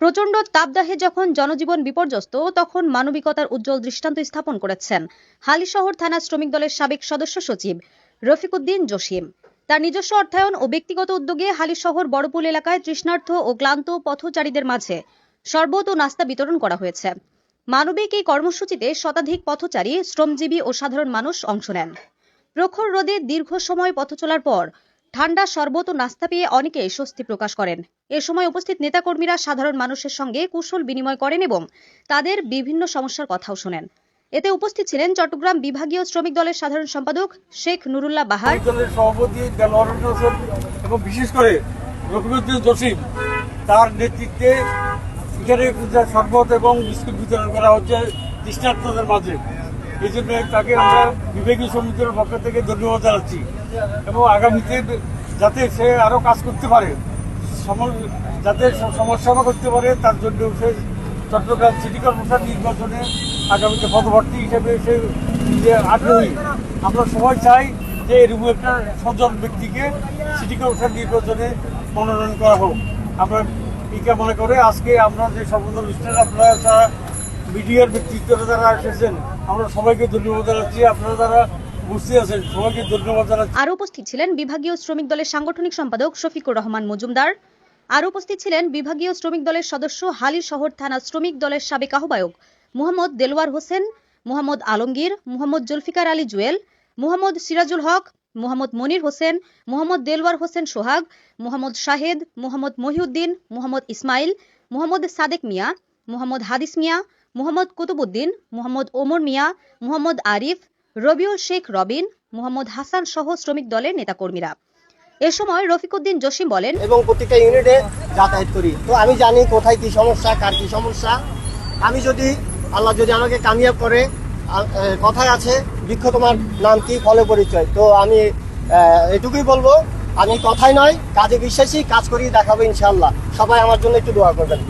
প্রচন্ড তাপদাহে যখন জনজীবন বিপর্যস্ত তখন মানবিকতার উজ্জ্বল দৃষ্টান্ত স্থাপন করেছেন হালিশহর থানা শ্রমিক দলের সাবেক সদস্য সচিব রফিকুদ্দিন জসিম। তার নিজস্ব অর্থায়ন ও ব্যক্তিগত উদ্যোগে হালিশহর বড়পুল এলাকায় তৃষ্ণার্ত ও ক্লান্ত পথচারীদের মাঝে শরবত ও নাস্তা বিতরণ করা হয়েছে। মানবিক এই কর্মসূচিতে শতাধিক পথচারী, শ্রমজীবী ও সাধারণ মানুষ অংশ নেন। প্রখর রোদে দীর্ঘ সময় পথ চলার পর ঠান্ডা শরবত ও নাস্তা পেয়ে অনেকেই স্বস্তি প্রকাশ করেন। এ সময় উপস্থিত নেতাকর্মীরা সাধারণ মানুষের সঙ্গে কুশল বিনিময় করেন এবং তাদের বিভিন্ন সমস্যার কথাও শোনেন। এতে উপস্থিত ছিলেন চট্টগ্রাম বিভাগীয় শ্রমিক দলের সাধারণ সম্পাদক শেখ নুরুল্লাহ বাহার, দলের সভাপতি দেলোয়ার হোসেন এবং বিশেষ করে রফিকুদ্দিন জসিম তার নেতৃত্বে এখানে শরবত এবং বিস্কুট বিতরণ করা হচ্ছে তৃষ্ণার্তদের মাঝে। এই জন্য তাকে আমরা বিভাগীয় সমিতির পক্ষ থেকে ধন্যবাদ জানাচ্ছি এবং আগামীতে যাতে সে আরো কাজ করতে পারে, যাতে সমাজসেবা করতে পারে, তার জন্য সে চট্টগ্রাম সিটি কর্পোরেশন নির্বাচনে আগামীতে পদপ্রার্থী হিসেবে সে আগ্রহী। আমরা সবাই চাই যে এরকম একটা সজ্জন ব্যক্তিকে সিটি কর্পোরেশন নির্বাচনে মনোনয়ন করা হোক। আমরা এই মনে করে আজকে আমরা যে সর্বদল অনুষ্ঠানে আপনারা যারা মিডিয়ার ব্যক্তিত্বরা যারা এসেছেন, আমরা সবাইকে ধন্যবাদ জানাচ্ছি। আপনারা যারা উপস্থিত আছেন সবাইকে ধন্যবাদ জানাচ্ছি। আরো উপস্থিত ছিলেন বিভাগীয় শ্রমিক দলের সাংগঠনিক সম্পাদক শফিকুর রহমান মজুমদার। আরো উপস্থিত ছিলেন বিভাগীয় শ্রমিক দলের সদস্য হালিশহর থানা শ্রমিক দলের সাবেক আহ্বায়ক মোহাম্মদ দেলোয়ার হোসেন, মোহাম্মদ আলমগীর, মোহাম্মদ জুলফিকার আলী জুয়েল, মোহাম্মদ সিরাজুল হক, মোহাম্মদ মনির হোসেন, মোহাম্মদ দেলোয়ার হোসেন সোহাগ, মোহাম্মদ শাহেদ, মোহাম্মদ মহিউদ্দিন, মোহাম্মদ ইসমাইল, মোহাম্মদ সাদেক মিয়া, মোহাম্মদ হাদিস মিয়া, মোহাম্মদ কুতুবুদ্দিন, মোহাম্মদ ওমর মিয়া, মোহাম্মদ আরিফ, রবিউল শেখ রবিন, মোহাম্মদ হাসান সহ শ্রমিক দলের নেতাকর্মীরা। এ সময় রফিকুদ্দিন জসিম বলেন, এবং প্রত্যেকটা ইউনিটে যাতায়াত করি, তো আমি জানি কোথায় কি সমস্যা, কার কি সমস্যা। আমি যদি আল্লাহ যদি আমাকে কামিয়াব করে, কথায় আছে বৃক্ষ তোমার নাম কি ফলে পরিচয়, তো আমি এটুকুই বলবো, আমি কথাই নয় কাজে বিশ্বাসী, কাজ করি দেখাবো ইনশাআল্লাহ। সবাই আমার জন্য একটু দোয়া করবেন।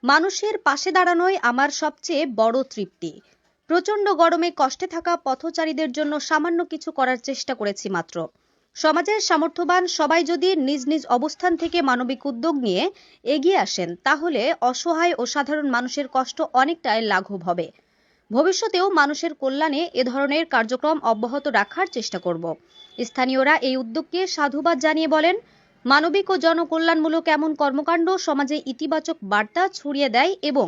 মানুষের পাশে দাঁড়ানোই আমার সবচেয়ে বড় তৃপ্তি। প্রচন্ড গরমে কষ্টে থাকা পথচারীদের জন্য সামান্য কিছু করার চেষ্টা করেছি মাত্র। সমাজের সামর্থ্যবান সবাই যদি নিজ নিজ অবস্থান থেকে মানবিক উদ্যোগ নিয়ে এগিয়ে আসেন তাহলে অসহায় ও সাধারণ মানুষের কষ্ট অনেকটাই লাঘব হবে। ভবিষ্যতেও মানুষের কল্যাণে এ ধরনের কার্যক্রম অব্যাহত রাখার চেষ্টা করব। স্থানীয়রা এই উদ্যোগকে সাধুবাদ জানিয়ে বলেন, মানবিক ও জনকল্যাণমূলক এমন কর্মকাণ্ড সমাজে ইতিবাচক বার্তা ছড়িয়ে দেয় এবং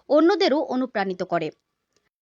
অন্যদেরও অনুপ্রাণিত করে।